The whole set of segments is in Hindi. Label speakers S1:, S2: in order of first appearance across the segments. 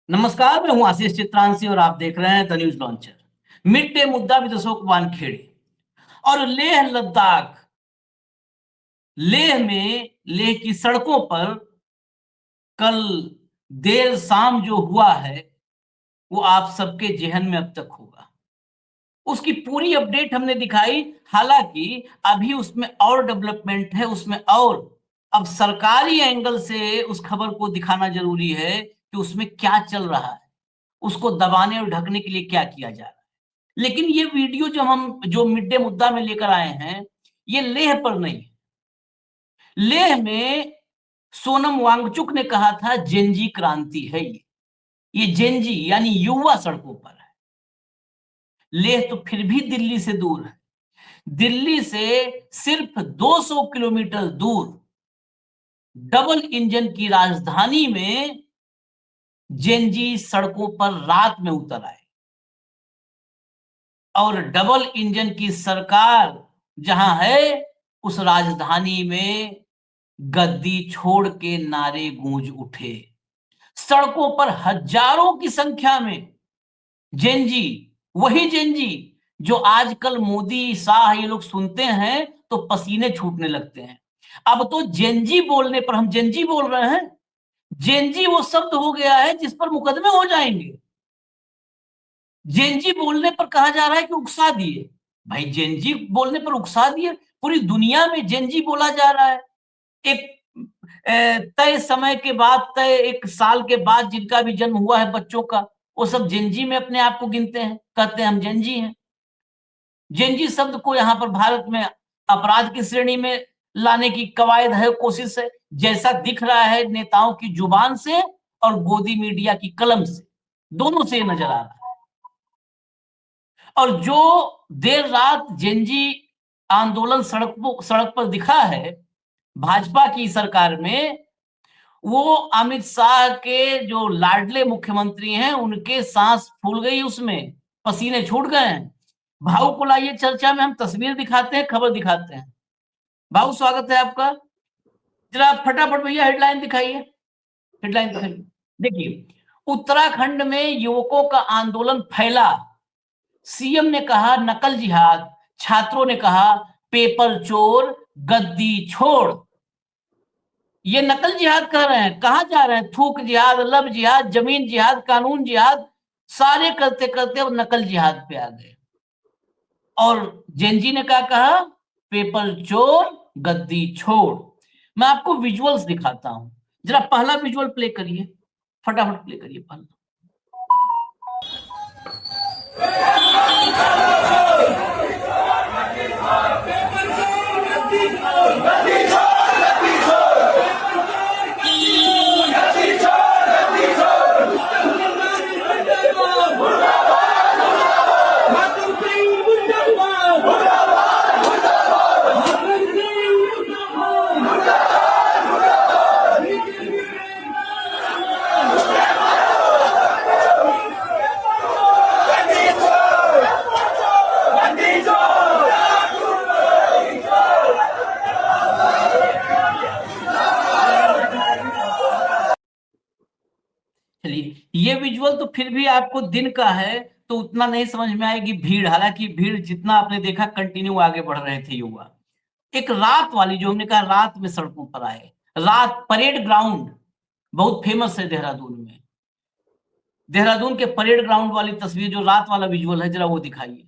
S1: नमस्कार, मैं हूं आशीष चित्रांशी और आप देख रहे हैं the news launcher. Mid day मुद्दा विद अशोक वानखेड़े। और लेह लद्दाख, लेह की सड़कों पर कल देर शाम जो हुआ है वो आप सबके जेहन में अब तक होगा। उसकी पूरी अपडेट हमने दिखाई। हालांकि अभी उसमें और डेवलपमेंट है, उसमें और अब सरकारी एंगल से उस खबर को दिखाना जरूरी है कि उसमें क्या चल रहा है, उसको दबाने और ढकने के लिए क्या किया जा रहा है। लेकिन ये वीडियो जो मिड डे मुद्दा में लेकर आए हैं, ये लेह पर नहीं है। लेह में सोनम वांगचुक ने कहा था जेनजी क्रांति है ये जेनजी यानी युवा सड़कों पर है। लेह तो फिर भी दिल्ली से दूर है। दिल्ली से सिर्फ 200 किलोमीटर दूर डबल इंजन की राजधानी में जेनजी सड़कों पर रात में उतर आए और डबल इंजन की सरकार जहां है उस राजधानी में गद्दी छोड़ के नारे गूंज उठे। सड़कों पर हजारों की संख्या में जेनजी, वही जेनजी जो आजकल मोदी शाह ये लोग सुनते हैं तो पसीने छूटने लगते हैं। अब तो जेनजी बोलने पर हम जेनजी बोल रहे हैं। जेनजी वो शब्द हो गया है जिस पर मुकदमे हो जाएंगे। जेनजी बोलने पर कहा जा रहा है कि उकसा दिए। भाई जेनजी बोलने पर उकसा दिए? पूरी दुनिया में जेनजी बोला जा रहा है। एक तय समय के बाद, तय एक साल के बाद जिनका भी जन्म हुआ है बच्चों का, वो सब जेनजी में अपने आप को गिनते हैं, कहते हैं हम जेनजी हैं। जेनजी शब्द को यहाँ पर भारत में अपराध की श्रेणी में लाने की कवायद है, कोशिश है, जैसा दिख रहा है नेताओं की जुबान से और गोदी मीडिया की कलम से, दोनों से नजर आ रहा है। और जो देर रात जेनजी आंदोलन सड़क पर दिखा है भाजपा की सरकार में, वो अमित शाह के जो लाडले मुख्यमंत्री हैं उनके सांस फूल गई, उसमें पसीने छूट गए हैं। भाऊ को लाइए चर्चा में, हम तस्वीर दिखाते हैं, खबर दिखाते हैं। भाऊ स्वागत है आपका। जरा फटाफट भैया हेडलाइन दिखाइए, हेडलाइन दिखाइए। देखिए, उत्तराखंड में युवकों का आंदोलन फैला। सीएम ने कहा नकल जिहाद, छात्रों ने कहा पेपर चोर गद्दी छोड़। ये नकल जिहाद कह रहे हैं, कहां जा रहे हैं? थूक जिहाद, लब जिहाद, जमीन जिहाद, कानून जिहाद, सारे करते करते अब नकल जिहाद पे आ गए। और जेनजी ने क्या कहा? पेपर चोर गद्दी छोड़। मैं आपको विजुअल्स दिखाता हूं, जरा पहला विजुअल प्ले करिए, फटाफट प्ले करिए पहला। ये विजुअल तो फिर भी आपको दिन का है तो उतना नहीं समझ में आएगी भीड़। हालांकि भीड़ जितना आपने देखा कंटिन्यू आगे बढ़ रहे थे युवा। एक रात वाली, जो हमने कहा रात में सड़कों पर आए, रात परेड ग्राउंड बहुत फेमस है देहरादून में। देहरादून के परेड ग्राउंड वाली तस्वीर, जो रात वाला विजुअल है, जरा वो दिखाइए।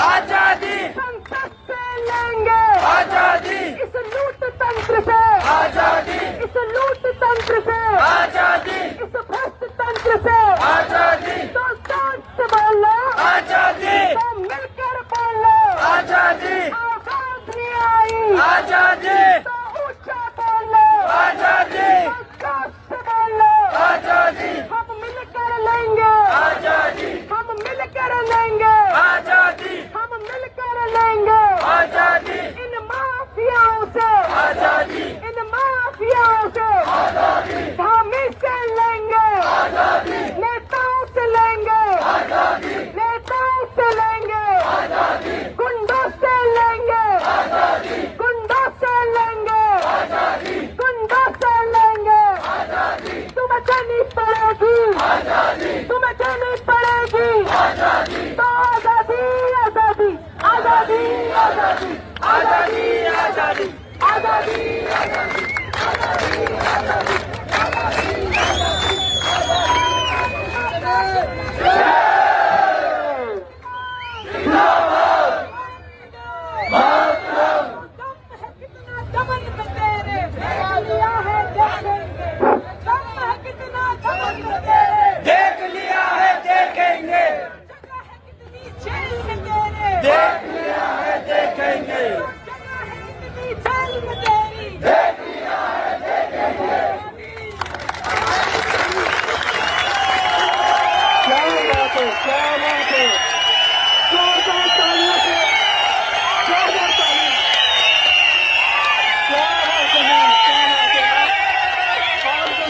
S2: आजादी संसद से लेंगे, आजादी इस लूट तंत्र से, आजादी इस लूट तंत्र से, आजादी इस भ्रष्ट तंत्र से, आजादी तो सांस से बोल लो, आजादी तो मिलकर बोल लो, आजादी आवाज नहीं आई, आजादी तो ऊंचा बोल लो, आजादी तो सांस से बोल लो, आजादी हम मिलकर लेंगे, आजादी हम मिलकर लेंगे, आजादी हम मिलकर लेंगे, आजादी इन माफियाओं से, आजादी इन माफियाओं से,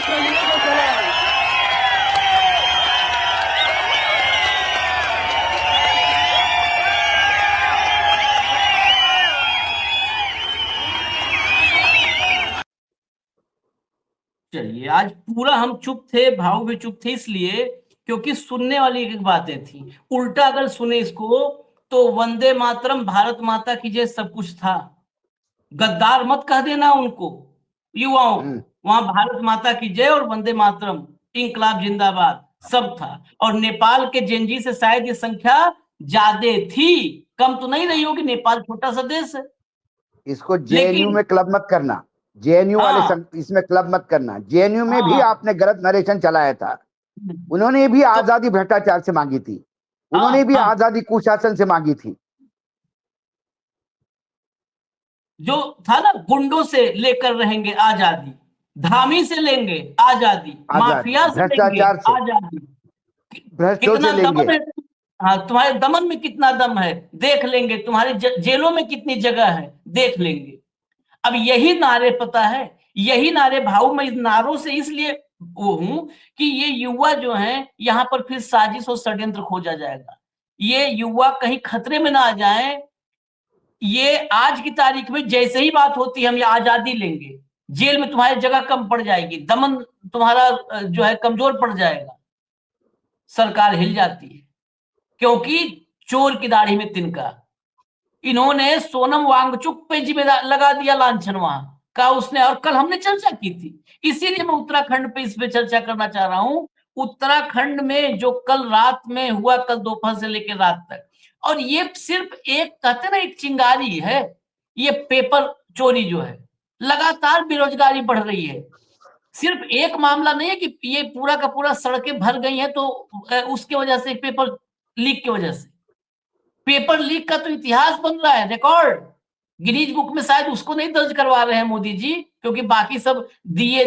S2: प्रमुख को सलाम।
S1: चलिए, आज पूरा हम चुप थे, भाव भी चुप थे, इसलिए क्योंकि सुनने वाली एक बातें थी। उल्टा अगर सुने इसको तो वंदे मातरम, भारत माता की जय सब कुछ था। गद्दार मत कह देना उनको, युवाओं को। वहां भारत माता की जय और वंदे मातरम, इंकलाब जिंदाबाद सब था। और नेपाल के जेनजी से शायद ये संख्या ज्यादा थी, कम तो नहीं रही होगी, नेपाल छोटा सा देश है।
S3: इसको जेएनयू
S1: लेकिन
S3: में क्लब मत करना, जेएनयू वाले
S1: हाँ
S3: इसमें क्लब मत करना। जेएनयू में भी
S1: हाँ
S3: आपने गलत नरेशन चलाया था। उन्होंने भी
S1: तो
S3: आजादी भ्रष्टाचार से मांगी थी, उन्होंने
S1: हाँ
S3: भी
S1: हाँ,
S3: आजादी कुशासन से मांगी थी।
S1: जो था ना, गुंडों से लेकर रहेंगे आजादी, धामी से लेंगे आजादी,
S3: आजादी
S1: माफिया से लेंगे
S3: भ्रष्टाचार से,
S1: आजादी।
S3: भ्रष्टों से
S1: कितना
S3: लेंगे।
S1: दमन है। हाँ, तुम्हारे दमन में कितना दम है देख लेंगे, तुम्हारे जेलों में कितनी जगह है देख लेंगे। अब यही नारे पता है, यही नारे भाऊ, मैं इस नारों से इसलिए वो हूं कि ये युवा जो हैं यहाँ पर फिर साजिश और षड्यंत्र खोजा जाएगा। ये युवा कहीं खतरे में ना आ जाए। ये आज की तारीख में जैसे ही बात होती है हम ये आजादी लेंगे, जेल में तुम्हारी जगह कम पड़ जाएगी, दमन तुम्हारा जो है कमजोर पड़ जाएगा, सरकार हिल जाती है। क्योंकि चोर की दाढ़ी में तिनका, इन्होंने सोनम वांगचुक पे जिम्मेदार लगा दिया लांछन वहां का उसने। और कल हमने चर्चा की थी, इसीलिए मैं उत्तराखंड पे इस पे चर्चा करना चाह रहा हूं। उत्तराखंड में जो कल रात में हुआ, कल दोपहर से लेकर रात तक, और ये सिर्फ एक कहते ना एक चिंगारी है। ये पेपर चोरी जो है, लगातार बेरोजगारी बढ़ रही है। सिर्फ एक मामला नहीं है कि ये पूरा का पूरा सड़कें भर गई हैं तो उसके वजह से, पेपर लीक की वजह से। पेपर लीक का तो इतिहास बन रहा है, रिकॉर्ड गिनीज बुक में शायद उसको नहीं दर्ज करवा रहे हैं मोदी जी, क्योंकि बाकी सब दिए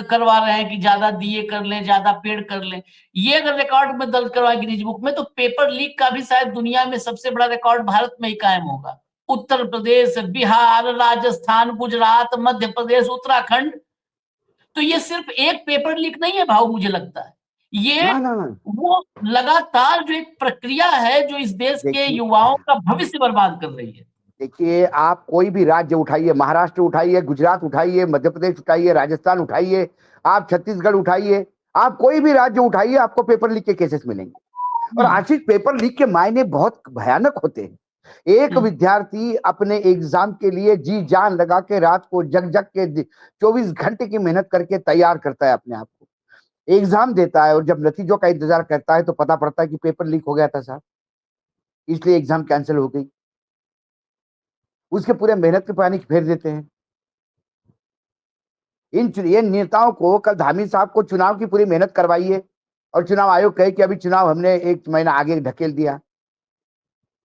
S1: करवा रहे हैं कि ज्यादा दिए कर लें, ज्यादा पेड़ कर लें। ये अगर रिकॉर्ड में दर्ज करवाए गिनीज बुक में, तो पेपर लीक का भी शायद दुनिया में सबसे बड़ा रिकॉर्ड भारत में ही कायम होगा। उत्तर प्रदेश, बिहार, राजस्थान, गुजरात, मध्य प्रदेश, उत्तराखंड। तो ये सिर्फ एक पेपर लीक नहीं है भाव, मुझे लगता है ये
S3: ना ना ना,
S1: वो लगातार जो एक प्रक्रिया है जो इस देश के
S3: देखिए
S1: युवाओं का भविष्य बर्बाद कर रही है।
S3: देखिए, आप कोई भी राज्य उठाइए, महाराष्ट्र उठाइए, गुजरात उठाइए, मध्य प्रदेश उठाइए, राजस्थान उठाइए, आप छत्तीसगढ़ उठाइए, आप कोई भी राज्य उठाइए, आपको पेपर लीक के केसेस मिलेंगे। और आशीष, पेपर लीक के मायने बहुत भयानक होते हैं। एक विद्यार्थी अपने एग्जाम के लिए जी जान लगा के रात को जग जग के 24 घंटे की मेहनत करके तैयार करता है अपने आप को, एग्जाम देता है, और जब नतीजों का इंतजार करता है तो पता पड़ता है कि पेपर लीक हो गया था साहब, इसलिए एग्जाम कैंसिल हो गई। उसके पूरे मेहनत के पानी फेर देते हैं। ये नेताओं को कल धामी साहब को चुनाव की पूरी मेहनत करवाइए, और चुनाव आयोग कहे कि अभी चुनाव हमने 1 महीना आगे ढकेल दिया,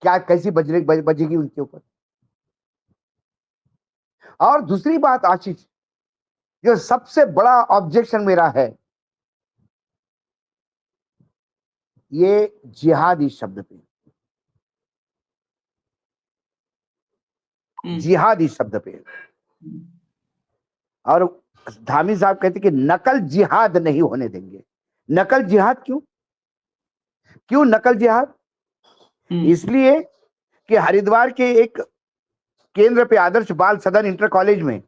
S3: क्या कैसी बजेगी उनके ऊपर। और दूसरी बात आशीष, जो सबसे बड़ा ऑब्जेक्शन मेरा है, ये जिहादी शब्द पे, जिहादी शब्द पे। और धामी साहब कहते कि नकल जिहाद नहीं होने देंगे। नकल जिहाद क्यों? क्यों नकल जिहाद? इसलिए कि हरिद्वार के एक केंद्र पे आदर्श बाल सदन इंटर कॉलेज में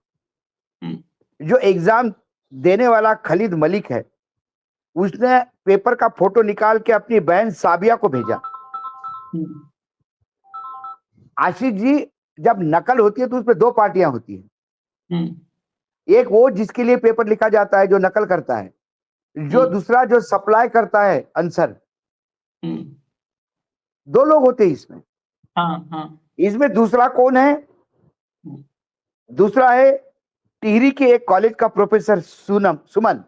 S3: जो एग्जाम देने वाला खलीद मलिक है, उसने पेपर का फोटो निकाल के अपनी बहन साबिया को भेजा। आशीष जी, जब नकल होती है तो उसमें 2 पार्टियां होती हैं। एक वो जिसके लिए पेपर लिखा जाता है, जो नकल करता है, जो दूसरा जो सप्लाई करता है आंसर। 2 लोग होते हैं इसमें। इसमें दूसरा कौन है? दूसरा है टिहरी के एक कॉलेज का प्रोफेसर सुमन।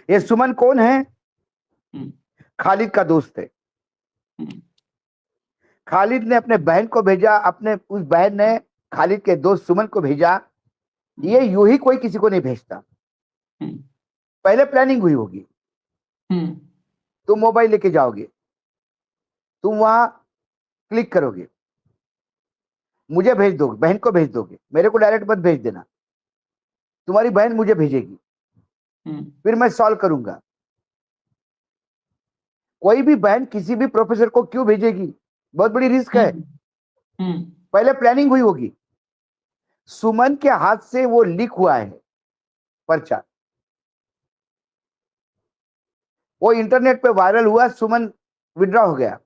S3: ये सुमन कौन है? खालिद का दोस्त है। खालिद ने अपने बहन को भेजा, अपने उस बहन ने खालिद के दोस्त सुमन को भेजा। ये यूं ही कोई किसी को नहीं भेजता, पहले प्लानिंग हुई होगी। तुम मोबाइल लेके जाओगे, तुम वहां क्लिक करोगे, मुझे भेज दोगे, बहन को भेज दोगे, मेरे को डायरेक्ट मत भेज देना। तुम्हारी बहन मुझे भेजेगी, फिर मैं सॉल्व करूंगा। कोई भी बहन किसी भी प्रोफेसर को क्यों भेजेगी? बहुत बड़ी रिस्क है, पहले प्लानिंग हुई होगी। सुमन के हाथ से वो लीक हुआ है पर्चा, वो इंटरनेट पे वायरल हुआ, सुमन विड्रॉ हो गया।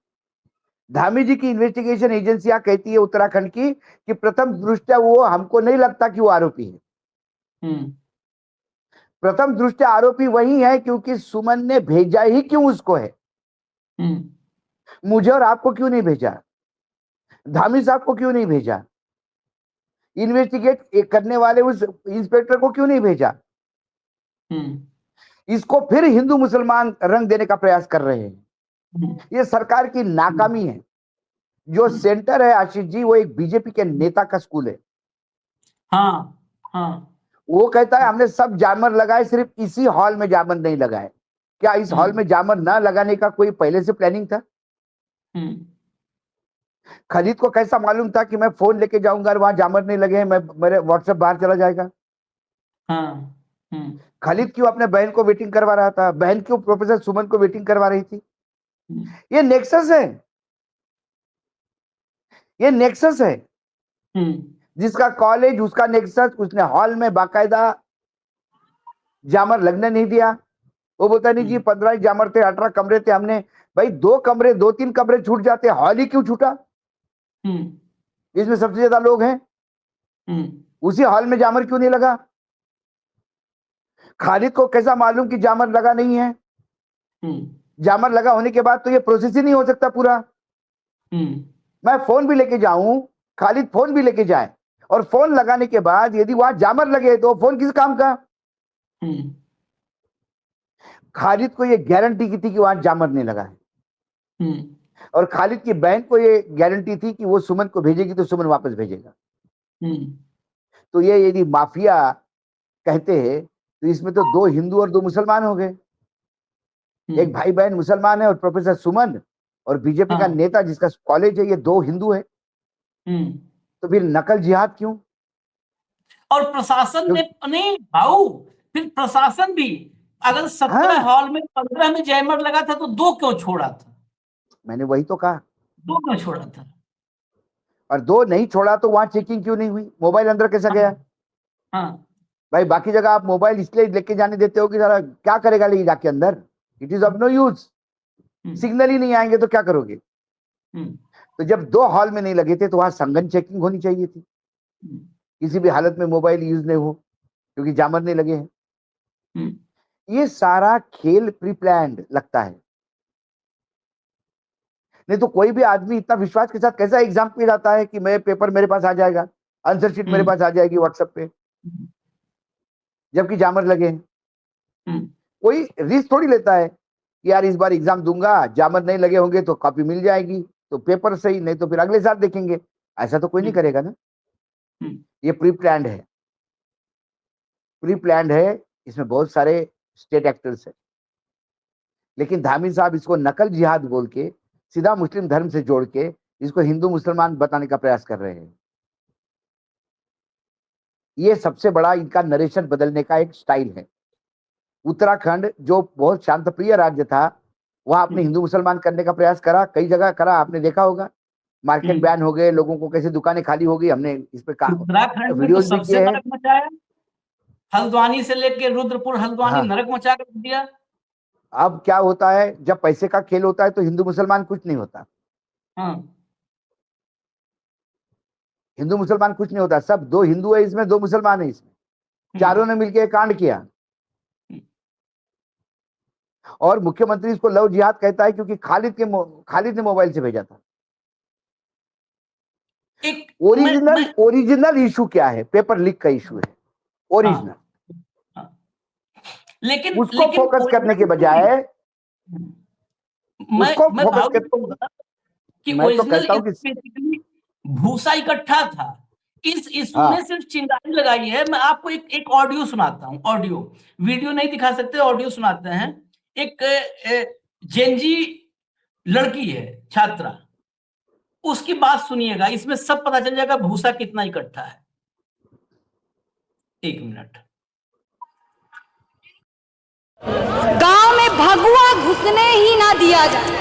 S3: धामी जी की इन्वेस्टिगेशन एजेंसियां कहती है उत्तराखंड की कि प्रथम दृष्टया वो, हमको नहीं लगता कि वो आरोपी है। प्रथम दृष्टया आरोपी वही है क्योंकि सुमन ने भेजा ही क्यों उसको है, मुझे और आपको क्यों नहीं भेजा, धामी साहब को क्यों नहीं भेजा, इन्वेस्टिगेट करने वाले उस इंस्पेक्टर को क्यों नहीं भेजा? इसको फिर हिंदू मुसलमान रंग देने का प्रयास कर रहे हैं। ये सरकार की नाकामी है। जो सेंटर है आशीष जी, वो एक बीजेपी के नेता का स्कूल है। वो कहता है हमने सब जामर लगाए, सिर्फ इसी हॉल में जामर नहीं लगाए। क्या इस हॉल में जामर ना लगाने का कोई पहले से प्लानिंग था? खलीद को कैसा मालूम था कि मैं फोन लेके जाऊंगा और वहां जामर नहीं लगे हैं, मैं मेरे व्हाट्सएप बाहर चला जाएगा? खलीद क्यों अपने बहन को वेटिंग करवा रहा था? बहन क्यों प्रोफेसर सुमन को वेटिंग करवा रही थी? ये नेक्सस है, ये नेक्सस है। जिसका कॉलेज, उसका नेक्सस, उसने हॉल में बाकायदा जामर लगने नहीं दिया। वो बोलता नहीं जी 15 जामर थे, 18 कमरे थे, हमने भाई 2 कमरे, 2-3 कमरे छूट जाते, हॉल ही क्यों छूटा? इसमें सबसे ज्यादा लोग हैं, उसी हॉल में जामर क्यों नहीं लगा? खालिद को कैसा मालूम कि जामर लगा नहीं है? जामर लगा होने के बाद तो ये प्रोसेस ही नहीं हो सकता पूरा। मैं फोन भी लेके जाऊं, खालिद फोन भी लेके जाए, और फोन लगाने के बाद यदि वहां जामर लगे तो फोन किस काम का? खालिद को ये गारंटी की थी कि वहां जामर नहीं लगा है, और खालिद की बहन को ये गारंटी थी कि वो सुमन को भेजेगी तो सुमन वापस भेजेगा। तो ये यदि माफिया कहते हैं तो इसमें तो 2 हिंदू और 2 मुसलमान हो गए। एक भाई बहन मुसलमान है और प्रोफेसर सुमन, और बीजेपी का नेता जिसका कॉलेज है, ये 2 हिंदू है। तो फिर नकल जिहाद क्यों?
S1: और प्रशासन ने नहीं भाऊ, फिर प्रशासन भी अगर 17
S3: हाँ,
S1: हॉल में 15 में जैमर लगा था तो 2 क्यों छोड़ा था?
S3: मैंने वही तो कहा।
S1: 2 क्यों छोड़ा था?
S3: और 2 नहीं छोड़ा तो वहां चेकिंग क्यों नहीं हुई? मोबाइल अंदर कैसा गया? भाई बाकी जगह आप मोबाइल इसलिए लेके जाने देते हो कि जरा क्या करेगा लेके जाके अंदर? It is of no use. Signal ही नहीं आएंगे तो क्या करोगे? तो जब 2 हॉल में नहीं लगे थे तो वहां संगन चेकिंग होनी चाहिए थी, किसी भी हालत में मोबाइल यूज नहीं हो क्योंकि जामर नहीं लगे हैं। ये सारा खेल प्री प्लान्ड लगता है। नहीं तो कोई भी आदमी इतना विश्वास के साथ कैसा एग्जाम पे जाता है कि मैं पेपर मेरे पास आ जाएगा, आंसर शीट मेरे पास आ जाएगी व्हाट्सएप पे, जबकि जामर लगे हैं। कोई रिस्क थोड़ी लेता है कि यार इस बार एग्जाम दूंगा, जामर नहीं लगे होंगे तो कॉपी मिल जाएगी तो पेपर सही, नहीं तो फिर अगले साल देखेंगे। ऐसा तो कोई नहीं करेगा ना। ये प्री प्लान्ड है, प्री प्लान्ड है। इसमें बहुत सारे स्टेट एक्टर्स है, लेकिन धामी साहब इसको नकल जिहाद बोल के सीधा मुस्लिम धर्म से जोड़ के इसको हिंदू मुसलमान बताने का प्रयास कर रहे हैं। ये सबसे बड़ा इनका नरेशन बदलने का एक स्टाइल है। उत्तराखंड जो बहुत शांतप्रिय राज्य था, वहां आपने हिंदू मुसलमान करने का प्रयास करा, कई जगह करा, आपने देखा होगा। मार्केट बैन हो गए, लोगों को कैसे दुकानें खाली हो गई, हमने इस पे
S1: उत्तराखंड में तो
S3: वीडियोस भी
S1: सबसे
S3: किए हैं।
S1: नरक मचाया, हल्द्वानी से लेके रुद्रपुर, हल्द्वानी
S3: हाँ,
S1: नरक मचा कर दिया।
S3: अब क्या होता है, जब पैसे का खेल होता है तो हिंदू मुसलमान कुछ नहीं होता। हिंदू मुसलमान कुछ नहीं होता, सब 2 हिंदू है इसमें, 2 मुसलमान है इसमें, चारों ने मिलकर कांड किया। और मुख्यमंत्री इसको लव जिहाद कहता है क्योंकि खालिद ने मोबाइल से भेजा था। ओरिजिनल इशू क्या है? पेपर लीक का इशू है ओरिजिनल।
S1: लेकिन
S3: उसको फोकस करने के बजाय उसको
S1: मैं
S3: फोकस
S1: भाव
S3: कर,
S1: कि
S3: मैं तो
S1: ओरिजिनल
S3: कहता हूं कि
S1: बेसिकली भूसा इकट्ठा था। इस इशू ने
S3: हाँ,
S1: सिर्फ चिंगारी लगाई है। मैं आपको एक ऑडियो सुनाता हूँ, ऑडियो, वीडियो नहीं दिखा सकते, ऑडियो सुनाते हैं। एक जेनजी लड़की है, छात्रा, उसकी बात सुनिएगा, इसमें सब पता चल जाएगा भूसा कितना इकट्ठा है। 1 मिनट।
S4: भगवा घुसने ही ना दिया जाए।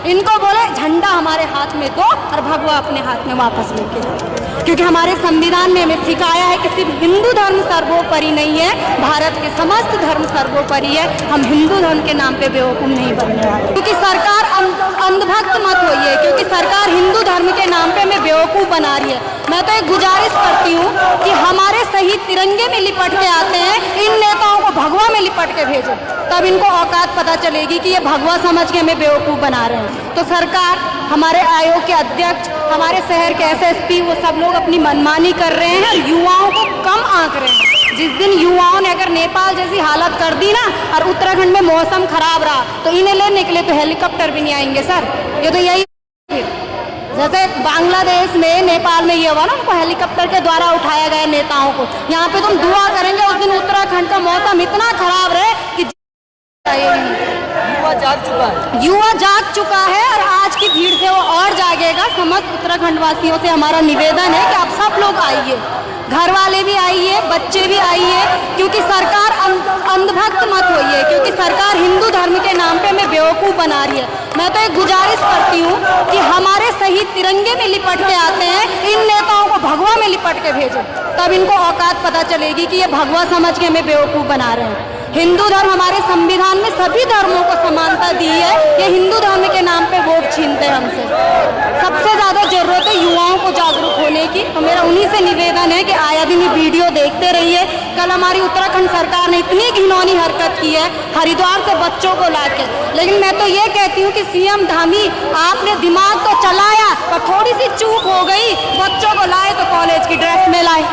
S4: इनको बोले झंडा हमारे हाथ में दो और भगवा अपने हाथ में वापस लेके आओ, क्योंकि हमारे संविधान में हमें सिखाया है कि सिर्फ हिंदू धर्म सर्वोपरि नहीं है, भारत के समस्त धर्म सर्वोपरि है। हम हिंदू धर्म के नाम पे बेवकूफ नहीं बनने वाले, क्योंकि सरकार अंधभक्त मत होइए, क्योंकि सरकार हिंदू धर्म के नाम पे हमें बेवकूफ बना रही है। मैं तो एक गुजारिश करती हूँ कि हमारे शहीद तिरंगे में लिपट के आते हैं, इन नेताओं को भगवा में लिपट के भेजो, तब इनको औकात पता चलेगी कि ये भगवा समझ के हमें बेवकूफ बना रहे हैं। तो सरकार, हमारे आयोग के अध्यक्ष, हमारे शहर के एसएसपी, वो सब लोग अपनी मनमानी कर रहे हैं और युवाओं को कम आंक रहे हैं। जिस दिन युवाओं ने अगर नेपाल जैसी हालत कर दी ना और उत्तराखंड में मौसम खराब रहा तो इन्हें लेने के लिए तो हेलीकॉप्टर भी नहीं आएंगे सर। ये तो यही, जैसे बांग्लादेश में, नेपाल में ये हुआ ना, उनको हेलीकॉप्टर के द्वारा उठाया गया नेताओं को। यहाँ पे तुम दुआ करेंगे उस दिन उत्तराखंड का मौसम इतना खराब रहे कि युवा जाग चुका है और आज की भीड़ से वो और जागेगा। समस्त उत्तराखंड वासियों से हमारा निवेदन है कि आप सब लोग आइए, घर वाले भी आइए, बच्चे भी आइए, क्योंकि सरकार अंधभक्त मत होइए, क्योंकि सरकार हिंदू धर्म के नाम पे हमें बेवकूफ बना रही है। मैं तो एक गुजारिश करती हूँ कि हमारे शहीद तिरंगे में लिपट के आते हैं, इन नेताओं को भगवा में लिपट के भेजो, तब इनको औकात पता चलेगी कि ये भगवा समझ के हमें बेवकूफ बना रहे हैं। हिंदू धर्म हमारे संविधान में सभी धर्मों को समानता दी है, ये हिंदू धर्म के नाम पे वोट छीनते हैं हमसे। सबसे ज्यादा जरूरत है युवाओं को जागरूक होने की, तो मेरा उन्हीं से निवेदन है कि आया दिन ये वीडियो देखते रहिए। कल हमारी उत्तराखंड सरकार ने इतनी घिनौनी हरकत की है हरिद्वार से बच्चों को लाके, लेकिन मैं तो ये कहती हूँ कि सीएम धामी, आपने दिमाग तो चलाया पर थोड़ी सी चूक हो गई। बच्चों को लाए तो कॉलेज की ड्रेस में लाए,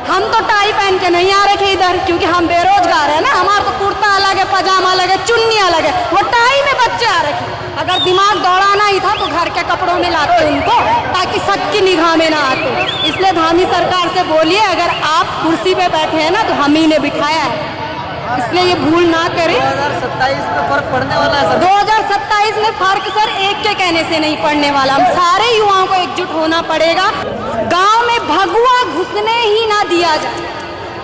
S4: हम तो टाई पहन के नहीं आ रखे इधर, क्योंकि हम बेरोजगार है ना। हमारा तो कुर्ता अलग है, पजामा अलग है, चुन्नी अलग है, वो टाई में बच्चे आ रखे। अगर दिमाग दौड़ाना ही था तो घर के कपड़ों में लाते उनको, ताकि सबकी निगाह में ना आते। इसलिए धामी सरकार से बोलिए, अगर आप कुर्सी पे बैठे हैं ना तो हम ही ने बिठाया है, इसलिए ये भूल ना करें।
S5: 2027 में फर्क पड़ने वाला है सर।
S4: 2027 में फर्क सर एक के कहने से नहीं पड़ने वाला, हम सारे युवाओं को एकजुट होना पड़ेगा। गांव में भगवा घुसने ही ना दिया जाए।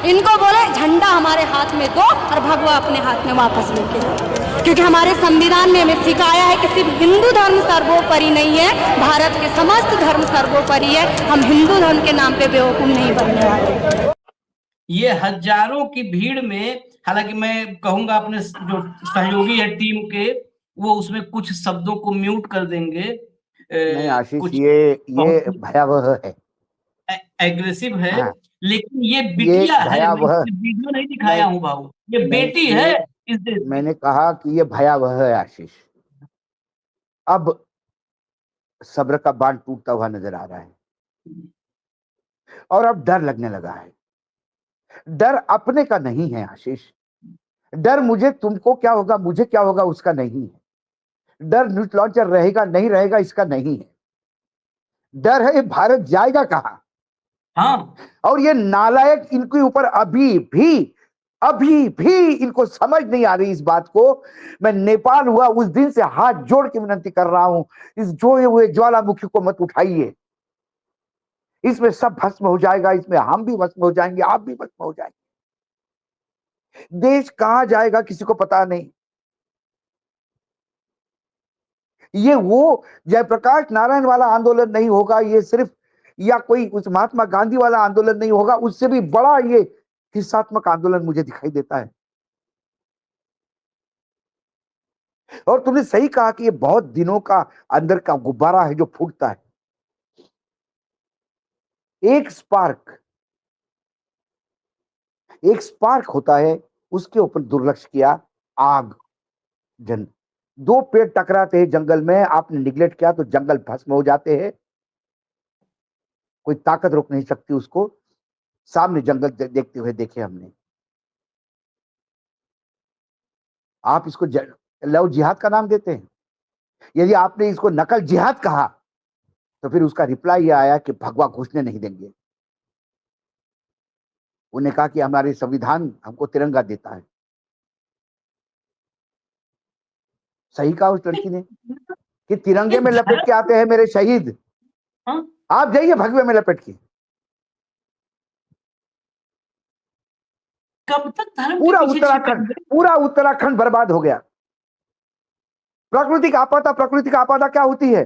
S4: इनको बोले झंडा हमारे हाथ में दो और भगवा अपने हाथ में वापस लेके आओ, क्योंकि हमारे संविधान में हमें सिखाया है कि सिर्फ हिंदू धर्म सर्वोपरि नहीं है, भारत के समस्त धर्म सर्वोपरि है। हम हिंदू धर्म के नाम पे बेवकूफ नहीं बनने वाले।
S1: ये हजारों की भीड़ में, हालांकि मैं कहूंगा अपने जो सहयोगी है टीम के, वो उसमें कुछ शब्दों को म्यूट कर देंगे।
S3: नहीं आशीष,
S1: कुछ
S3: ये भयावह है,
S1: एग्रेसिव है।
S3: हाँ,
S1: लेकिन ये बिटिया है, मैं
S3: भयावह,
S1: वीडियो नहीं दिखाया हूँ बाबू, ये बेटी है इस देश में।
S3: मैंने कहा कि ये भयावह है आशीष। अब सब्र का बांध टूटता हुआ नजर आ रहा है और अब डर लगने लगा है। डर अपने का नहीं है आशीष, डर मुझे तुमको क्या होगा, मुझे क्या होगा उसका नहीं है। डर न्यूज लॉन्चर रहेगा नहीं रहेगा इसका नहीं है। डर है भारत जाएगा कहां।
S1: हाँ,
S3: और ये नालायक इनके ऊपर अभी भी इनको समझ नहीं आ रही इस बात को। मैं नेपाल हुआ उस दिन से हाथ जोड़ के विनती कर रहा हूं, इस जोए हुए ज्वालामुखी को मत उठाइए, इसमें सब भस्म हो जाएगा, इसमें हम भी भस्म हो जाएंगे, आप भी भस्म हो जाएंगे। देश कहां जाएगा किसी को पता नहीं। ये वो जयप्रकाश नारायण वाला आंदोलन नहीं होगा, ये सिर्फ, या कोई उस महात्मा गांधी वाला आंदोलन नहीं होगा, उससे भी बड़ा ये हिंसात्मक आंदोलन मुझे दिखाई देता है। और तुमने सही कहा कि ये बहुत दिनों का अंदर का गुब्बारा है जो फूटता है। एक स्पार्क होता है, उसके ऊपर दुर्लक्ष्य किया, आग जन, दो पेड़ टकराते हैं जंगल में, आपने निगलेक्ट किया तो जंगल भस्म हो जाते हैं, कोई ताकत रोक नहीं सकती उसको। सामने जंगल देखते हुए देखे हमने। आप इसको लव जिहाद का नाम देते हैं। यदि आपने इसको नकल जिहाद कहा तो फिर उसका रिप्लाई यह आया कि भगवा घुसने नहीं देंगे। उन्हें कहा कि हमारे संविधान हमको तिरंगा देता है। सही कहा उस लड़की ने कि तिरंगे में लपेट के आते हैं मेरे शहीद, आप जाइए भगवे में लपेट के।
S1: कब तक धर्म
S3: पूरा उत्तराखंड बर्बाद हो गया। प्राकृतिक आपदा क्या होती है?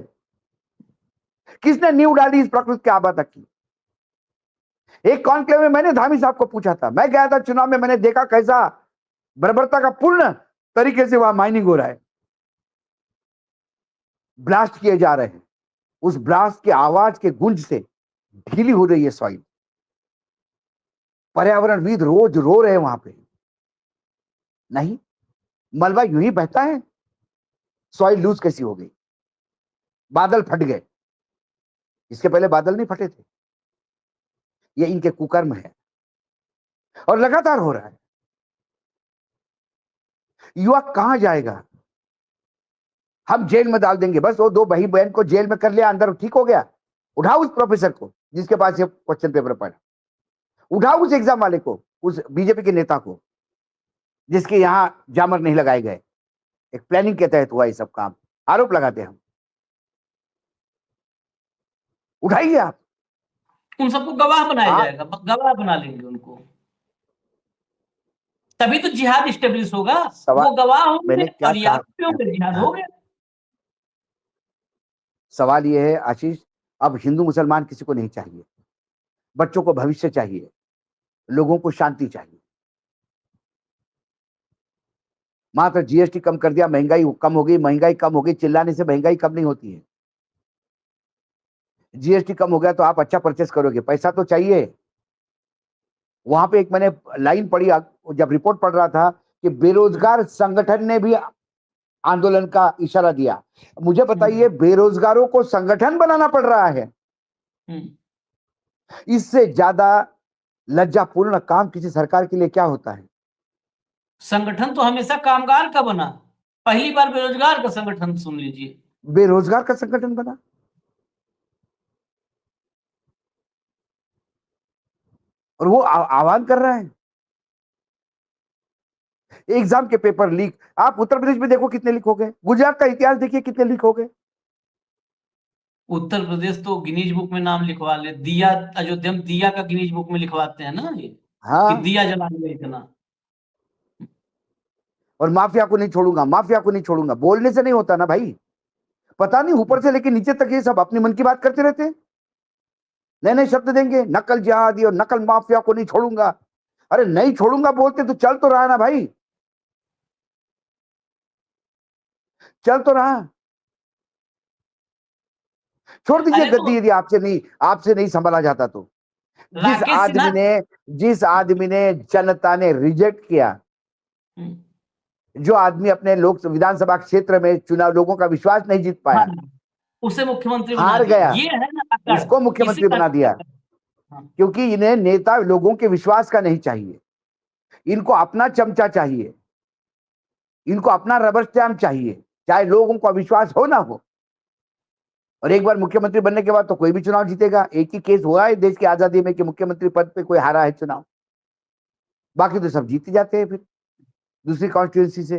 S3: किसने नींव डाली इस प्राकृतिक आपदा की? एक कॉन्क्लेव में मैंने धामी साहब को पूछा था, मैं गया था चुनाव में, मैंने देखा कैसा बर्बरता का पूर्ण तरीके से वहां माइनिंग हो रहा है, ब्लास्ट किए जा रहे हैं। उस ब्लास्ट के आवाज के गुंज से ढीली हो रही है सॉइल। पर्यावरणविद रोज रो रहे हैं वहां पे। नहीं, मलबा यूं ही बहता है, सॉइल लूज कैसी हो गई? बादल फट गए। इसके पहले बादल नहीं फटे थे। ये इनके कुकर्म है और लगातार हो रहा है। युवा कहां जाएगा? हम जेल में डाल देंगे, बस वो दो भाई बहन को जेल में कर लिया, अंदर ठीक हो गया। उठाओ उस प्रोफेसर को जिसके पास ये क्वेश्चन पेपर पड़ा, उठाओ उस एग्जाम वाले को, उस बीजेपी के नेता को जिसके यहां जामर नहीं लगाए गए। एक प्लानिंग के तहत हुआ ये सब काम, आरोप लगाते हैं हम। उठाइए आप।
S1: उन सबको गवाह बनाया जाएगा, गवाह बना लेंगे उनको, तभी तो जिहाद स्टेब्लिश होगा। वो गवाह होंगे और ये आरोपियों पे जिहाद हो गया।
S3: सवाल ये है आशीष, अब हिंदू मुसलमान किसी को नहीं चाहिए। बच्चों को भविष्य चाहिए, लोगों को शांति चाहिए। मात्र जीएसटी कम कर दिया, महंगाई कम हो गई, महंगाई कम हो गई, चिल्लाने से महंगाई कम नहीं होती है। जीएसटी कम हो गया तो आप अच्छा परचेस करोगे, पैसा तो चाहिए। वहां पे एक मैंने लाइन पढ़ी जब रिपोर्ट पढ़ रहा था कि बेरोजगार संगठन ने भी आंदोलन का इशारा दिया। मुझे बताइए, बेरोजगारों को संगठन बनाना पड़ रहा है, इससे ज्यादा लज्जापूर्ण काम किसी सरकार के लिए क्या होता है?
S1: संगठन तो हमेशा कामगार का बना, पहली बार बेरोजगार का संगठन सुन लीजिए।
S3: बेरोजगार का संगठन बना। और वो आह्वान कर रहा है एग्जाम के पेपर लीक। आप उत्तर प्रदेश में देखो कितने लीक हो गए, गुजरात का इतिहास देखिए कितने लीक हो गए।
S1: उत्तर प्रदेश तो गिनीज बुक में नाम लिखवा ले, दिया अयोध्या में दिया का गिनीज बुक में लिखवाते हैं ना ये, कि दिया जला लिया इतना।
S3: और माफिया को नहीं छोड़ूंगा, माफिया को नहीं छोड़ूंगा, बोलने से नहीं होता ना भाई। पता नहीं ऊपर से लेके नीचे तक ये सब अपनी मन की बात करते रहते हैं। नए नए शब्द देंगे, नकल जिहादी और नकल माफिया को नहीं छोड़ूंगा। अरे नहीं छोड़ूंगा बोलते तो चल तो रहा ना भाई, चल तो रहा। छोड़ दीजिए गद्दी, यदि आपसे नहीं संभाला जाता तो। जिस आदमी ने जनता ने रिजेक्ट किया, जो आदमी अपने लोक विधानसभा क्षेत्र में चुनाव लोगों का विश्वास नहीं जीत पाया,
S1: उसे मुख्यमंत्री
S3: हार गया,
S1: ये है ना,
S3: उसको मुख्यमंत्री बना दिया। क्योंकि इन्हें नेता लोगों के विश्वास का नहीं चाहिए, इनको अपना चमचा चाहिए, इनको अपना रबर स्टैम्प चाहिए, चाहे लोगों का विश्वास हो ना हो। और एक बार मुख्यमंत्री बनने के बाद तो कोई भी चुनाव जीतेगा। एक ही केस हुआ है देश की आजादी में कि मुख्यमंत्री पद पे कोई हारा है चुनाव, बाकी तो सब जीत जाते हैं फिर दूसरी कॉन्स्टिट्यूंसी से।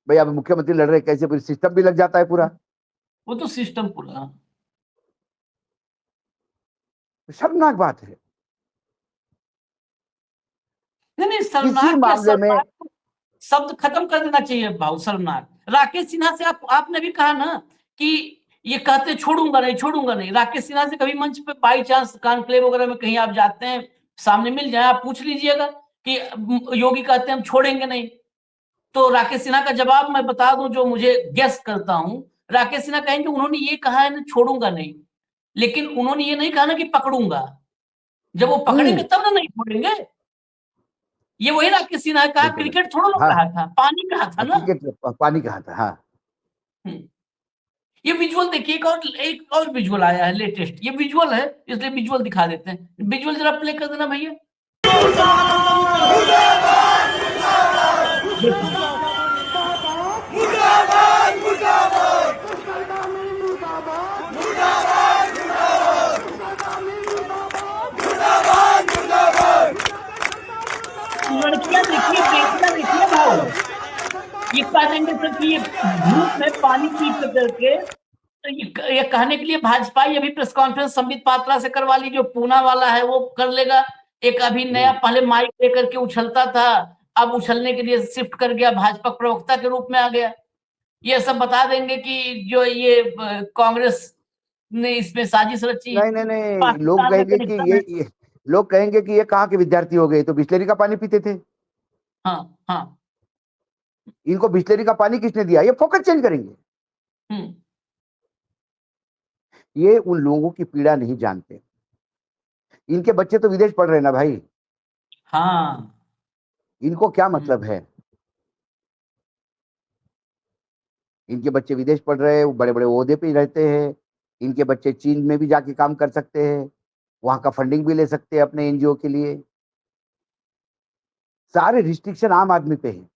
S3: भाई अब मुख्यमंत्री लड़ रहे, कैसे फिर सिस्टम भी लग जाता है पूरा।
S1: वो तो सिस्टम पूरा
S3: शर्मनाक बात है।
S1: नहीं, शर्मनाक
S3: मामले में
S1: शब्द खत्म कर देना चाहिए भाव। शर्मनाक राकेश सिन्हा से आपने भी कहा ना कि ये कहते छोड़ूंगा नहीं। राकेश सिन्हा से कभी मंच पे बाई चांस कॉन्क्लेव वगैरह में कहीं आप जाते हैं, सामने मिल जाए, आप पूछ लीजिएगा कि योगी कहते हैं हम छोड़ेंगे नहीं, तो राकेश सिन्हा का जवाब मैं बता दूं जो मुझे गेस करता हूं। राकेश सिन्हा कहेंगे उन्होंने ये कहा है ना छोड़ूंगा नहीं, लेकिन उन्होंने ये नहीं कहा ना कि पकड़ूंगा। जब वो पकड़ेंगे तब ना नहीं छोड़ेंगे। ये वही राकेश सिन्हा कहा, क्रिकेट थोड़ा ना कहा था, पानी कहा था ना,
S3: क्रिकेट पानी कहा था। हाँ,
S1: ये विजुअल देखिए, एक और विजुअल आया है लेटेस्ट। ये विजुअल है इसलिए विजुअल दिखा देते हैं। विजुअल जरा प्ले कर देना भैया। लड़कियां देखिए, बेटियां देखिए भाव, ये कहेंगे सर कि ये धूप में पानी पी करके, ये कहने के लिए भाजपा ये भी प्रेस कॉन्फ्रेंस संबित पात्रा से करवा ली, जो पूना वाला है वो कर लेगा। एक अभी नया पहले माइक लेकर के उछलता था, अब उछलने के लिए शिफ्ट कर गया, भाजपा प्रवक्ता के रूप में आ गया। ये सब बता देंगे कि जो ये कांग्रेस ने इसमें साजिश रची है।
S3: नहीं नहीं नहीं, लोग
S1: पाकिस्तान का
S3: कहेंगे कि
S1: कनेक्शन है।
S3: ये लोग कहेंगे कि ये कहाँ के विद्यार्थी हो गए, तो बिस्लेरी का पानी पीते थे।
S1: हाँ हाँ।
S3: इनको बिस्लेरी का पानी किसने दिया, ये फोकस चेंज करेंगे।
S1: हम्म।
S3: ये उन लोगों की पीड़ा नहीं जानते। इनके बच्चे तो विदेश पढ़ रहे हैं ना भाई,
S1: हाँ।
S3: इनको क्या
S1: हम्म।
S3: मतलब है। इनके बच्चे विदेश पढ़ रहे हैं, वो बड़े बड़े ओहदे पे ही रहते हैं। इनके बच्चे चीन में भी जाके काम कर सकते हैं, वहां का फंडिंग भी ले सकते हैं अपने एनजीओ के लिए। सारे रिस्ट्रिक्शन आम आदमी पे है।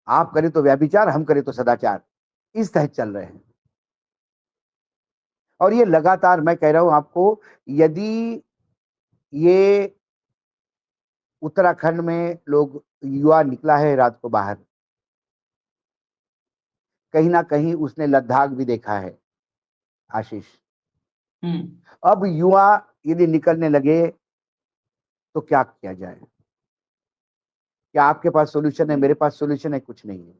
S3: आप करें तो व्यभिचार, हम करें तो सदाचार, इस तहत चल रहे हैं। और ये लगातार, मैं कह रहा हूं आपको, यदि ये उत्तराखंड में लोग, युवा निकला है रात को बाहर, कहीं ना कहीं उसने लद्दाख भी देखा है आशीष।
S1: हम्म।
S3: अब युवा यदि निकलने लगे तो क्या किया जाए। क्या आपके पास सॉल्यूशन है, मेरे पास सॉल्यूशन है, कुछ नहीं है।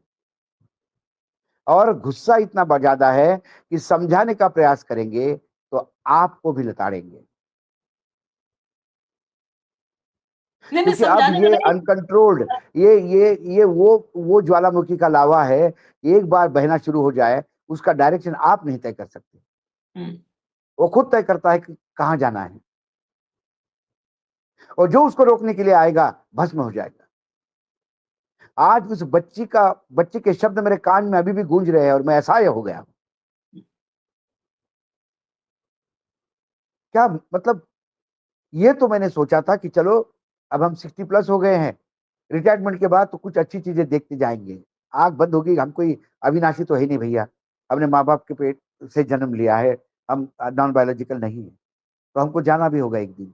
S3: और गुस्सा इतना ज्यादा है कि समझाने का प्रयास करेंगे तो आपको भी लताड़ेंगे।
S1: नहीं नहीं,
S3: क्योंकि अब
S1: समझाने का
S3: ये
S1: नहीं।
S3: अनकंट्रोल्ड, ये वो ज्वालामुखी का लावा है। एक बार बहना शुरू हो जाए, उसका डायरेक्शन आप नहीं तय कर सकते,
S1: हम्म।
S3: वो खुद तय करता है कि कहां जाना है। और जो उसको रोकने के लिए आएगा भस्म हो जाएगा। आज उस बच्ची के शब्द मेरे कान में अभी भी गूंज रहे हैं और मैं असहाय हो गया। क्या मतलब, ये तो मैंने सोचा था कि चलो अब हम 60+ हो गए हैं, रिटायरमेंट के बाद तो कुछ अच्छी चीजें देखते जाएंगे। आंख बंद होगी, हम कोई अविनाशी तो है नहीं भैया, हमने माँ बाप के पेट से जन्म लिया है, हम नॉन बायोलॉजिकल नहीं है, तो हमको जाना भी होगा एक दिन।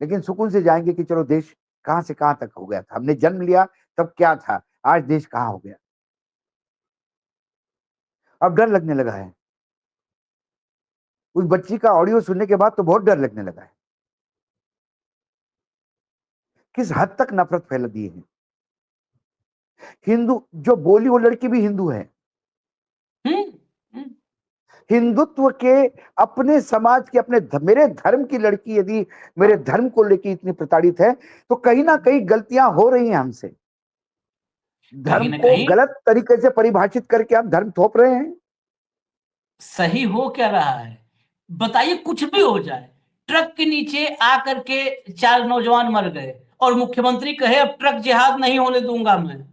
S3: लेकिन सुकून से जाएंगे कि चलो देश कहां से कहां तक हो गया था, हमने जन्म लिया तब क्या था, आज देश कहां हो गया। अब डर लगने लगा है। उस बच्ची का ऑडियो सुनने के बाद तो बहुत डर लगने लगा है। किस हद तक नफरत फैला दी है। हिंदू जो बोली, वो लड़की भी हिंदू है।
S1: हम्म। हम्म।
S3: हिंदुत्व के, अपने समाज के, मेरे धर्म की लड़की यदि मेरे धर्म को लेकर इतनी प्रताड़ित है, तो कहीं ना कहीं गलतियां हो रही हैं हमसे।
S1: कहीं
S3: धर्म
S1: ना
S3: को
S1: कहीं
S3: गलत तरीके से परिभाषित करके हम धर्म थोप रहे हैं।
S1: सही हो क्या रहा है, बताइए। कुछ भी हो जाए, ट्रक के नीचे आकर के 4 नौजवान मर गए और मुख्यमंत्री कहे अब ट्रक जिहाद नहीं होने दूंगा मैं।
S3: हाँ,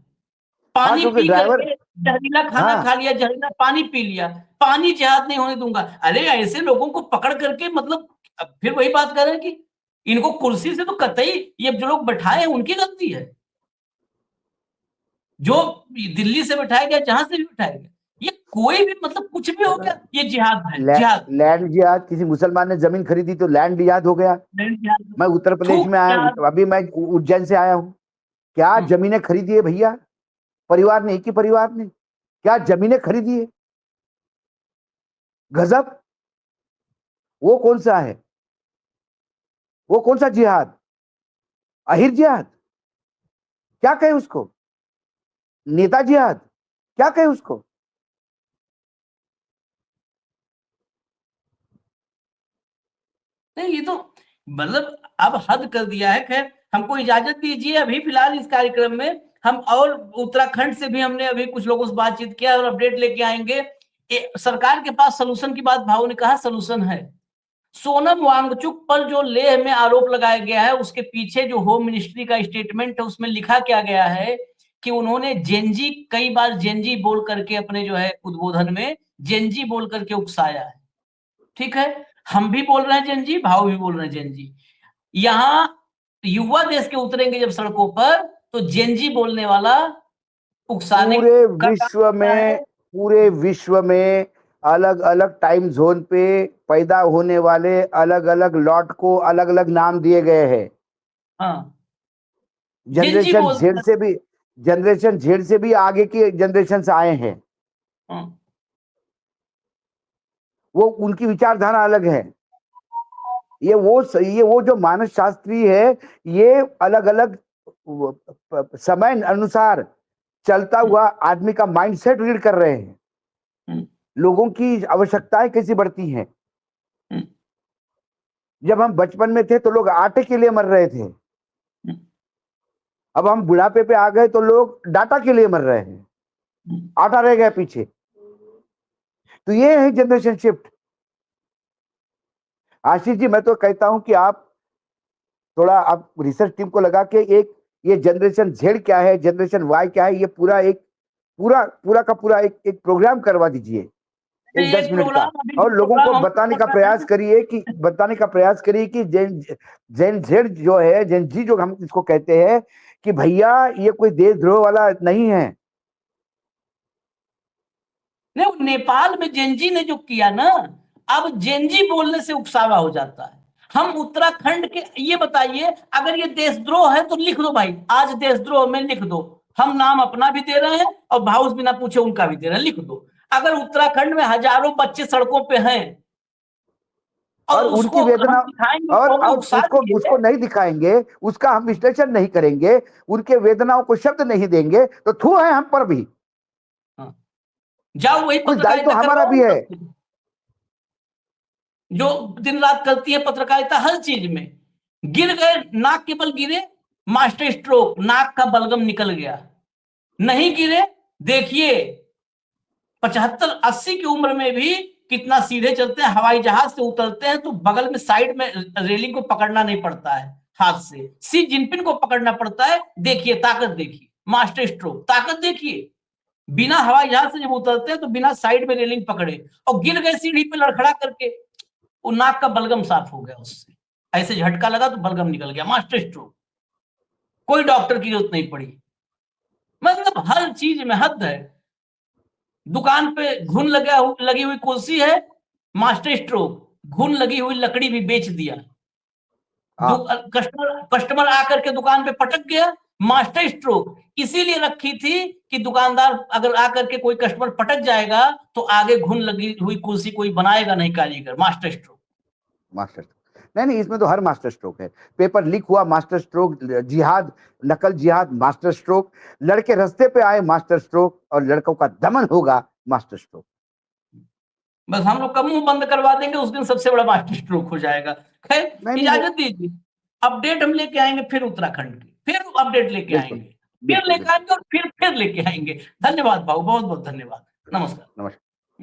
S1: पानी
S3: क्योंकि
S1: पी
S3: ड्राइवर,
S1: करके जहरीला खाना
S3: हाँ,
S1: खा लिया, जहरीला पानी पी लिया, पानी जिहाद नहीं होने दूंगा। अरे ऐसे लोगों को पकड़ करके मतलब, अब फिर वही बात कर रहे हैं कि इनको कुर्सी से तो कतई, ये जो लोग बैठाए हैं उनकी गलती है। जो दिल्ली से बैठाया गया, जहां से भी बैठाया गया, ये कोई भी मतलब कुछ भी हो गया, ये जिहाद है, जिहाद।
S3: लैंड जिहाद, किसी मुसलमान ने जमीन खरीदी तो लैंड जिहाद हो गया।
S1: लैंड जिहाद,
S3: मैं उत्तर प्रदेश
S1: थूक
S3: में आया,
S1: जिहाद।
S3: अभी मैं उज्जैन से आया हूँ। क्या
S1: हम्म।
S3: जमीनें खरीदी है भैया, परिवार ने, एक ही परिवार ने क्या जमीनें खरीदी है। गजब। वो कौन सा है, वो कौन सा जिहाद, अहिर जिहाद, क्या कहे उसको, नेता जिहाद, क्या कहे उसको।
S1: नहीं, ये तो मतलब अब हद कर दिया है। खैर, हमको इजाजत दीजिए, अभी फिलहाल इस कार्यक्रम में हम और उत्तराखंड से भी हमने अभी कुछ लोगों से बातचीत किया और अपडेट लेके आएंगे। सरकार के पास सलूशन की बात भाव ने कहा, सलूशन है। सोनम वांगचुक पर जो लेह में आरोप लगाया गया है, उसके पीछे जो होम मिनिस्ट्री का स्टेटमेंट है, उसमें लिखा क्या गया है कि उन्होंने जेनजी, कई बार जेनजी बोल करके अपने जो है उद्बोधन में जेनजी बोल करके उकसाया है। ठीक है, हम भी बोल रहे हैं जेनजी, भाव भी बोल रहे हैं जेनजी। यहाँ युवा देश के उतरेंगे जब सड़कों पर, तो जेनजी बोलने वाला उकसाने
S3: पूरे
S1: का काम
S3: विश्व
S1: करता
S3: में,
S1: है।
S3: पूरे विश्व में अलग अलग टाइम जोन पे पैदा होने वाले अलग अलग लॉट को अलग अलग नाम दिए गए हैं।
S1: हाँ, जेनजी
S3: जनरेशन
S1: बोलते
S3: जेड
S1: हैं।
S3: से भी, जनरेशन जेड से भी आगे की जनरेशन से आए हैं।
S1: हाँ।
S3: वो उनकी विचारधारा अलग है। ये वो जो मानस शास्त्री है, ये अलग अलग समय अनुसार चलता हुआ आदमी का माइंडसेट रीड कर रहे हैं,
S1: हम्म,
S3: लोगों की आवश्यकताएं कैसी बढ़ती हैं।
S1: हम्म,
S3: जब हम बचपन में थे तो लोग आटे के लिए मर रहे थे,
S1: हम्म,
S3: अब हम बुढ़ापे पे आ गए तो लोग डाटा के लिए मर रहे हैं, आटा रह गया पीछे। तो ये है जनरेशन शिफ्ट। आशीष जी, मैं तो कहता हूं कि आप थोड़ा आप रिसर्च टीम को लगा के एक ये जनरेशन जेड क्या है, जनरेशन वाई क्या है, ये पूरा एक पूरा का पूरा एक प्रोग्राम करवा दीजिए, एक
S1: ये
S3: 10 मिनट का,
S1: प्रोग्राम अभी
S3: और लोगों को
S1: प्रोग्राम हम
S3: बताने का
S1: कर रहे
S3: प्रयास
S1: हैं।
S3: करिए कि जेन जेड जो है, जेन जी जो हम इसको कहते हैं, कि भैया ये कोई देशद्रोह वाला नहीं है।
S1: नहीं, वो नेपाल में जेनजी ने जो किया ना, अब जेनजी बोलने से उकसावा हो जाता है। हम उत्तराखंड के, ये बताइए, अगर ये देशद्रोह है तो लिख दो भाई, आज देशद्रोह में लिख दो, हम नाम अपना भी दे रहे हैं और भाउस बिना पूछे उनका भी दे रहे हैं, लिख दो। अगर उत्तराखंड में हजारों बच्चे सड़कों पे हैं और
S3: और उनकी
S1: उसको हम
S3: वेदना,
S1: दिखाएंगे,
S3: और
S1: कहोगे
S3: अब
S1: उकसा
S3: उसको
S1: दिए।
S3: उसको नहीं दिखाएंगे, उसका हम विश्लेषण नहीं करेंगे, उनके वेदनाओं को शब्द नहीं देंगे, तो थू है हम पर भी।
S1: हाँ, जाओ वही
S3: कुछ दायित्व
S1: पत्रकारिता
S3: हमारा
S1: करवाओ
S3: भी है।
S1: उनसे, जो दिन रात करती है पत्रकारिता हर चीज में। गिर गए, नाक के बल गिरे, मास्टर स्ट्रोक, नाक का बलगम निकल गया। नहीं गिरे, देखिए 75-80 की उम्र में भी कितना सीधे चलते हैं। हवाई जहाज से उतरते हैं तो बगल में साइड में रेलिंग को पकड़ना नहीं पड़ता है हाथ से, सी जिनपिन को पकड़ना पड़ता है। देखिए ताकत, देखिए मास्टर स्ट्रोक, ताकत देखिए। बिना हवाई जहाज से जब उतरते हैं तो बिना साइड में रेलिंग पकड़े और गिर गए सीढ़ी पे लड़खड़ा करके, वो नाक का बलगम साफ हो गया उससे, ऐसे झटका लगा तो बलगम निकल गया, मास्टर स्ट्रोक। कोई डॉक्टर की जरूरत नहीं पड़ी। मतलब हर चीज में हद है। दुकान पे घुन लगी हुई कुर्सी है, मास्टर स्ट्रोक, घुन लगी हुई लकड़ी भी बेच दिया।
S3: हाँ,
S1: कस्टमर आकर के दुकान पे पटक गया, मास्टर स्ट्रोक। इसीलिए रखी थी कि दुकानदार अगर आकर के कोई कस्टमर पटक जाएगा तो आगे घुन लगी हुई कुर्सी कोई बनाएगा नहीं कारीगर, मास्टर स्ट्रोक।
S3: Master stroke. नहीं, इसमें तो हर मास्टर स्ट्रोक है। पेपर लीक हुआ, मास्टर स्ट्रोक। जिहाद, नकल जिहाद, मास्टर स्ट्रोक। लड़के रास्ते पे आए, मास्टर स्ट्रोक। और लड़कों का दमन होगा, मास्टर स्ट्रोक।
S1: बस हम लोग का मुंह बंद करवा देंगे, उस दिन सबसे बड़ा मास्टर स्ट्रोक हो जाएगा। खैर
S3: नहीं,
S1: इजाजत दीजिए, अपडेट हम लेके आएंगे फिर उत्तराखंड की, फिर अपडेट लेके
S3: बिल्कुल
S1: आएंगे, फिर
S3: बिल्कुल
S1: लेके
S3: बिल्कुल।
S1: आएंगे और फिर लेके आएंगे। धन्यवाद भाऊ, बहुत बहुत धन्यवाद। नमस्कार।
S3: नमस्कार।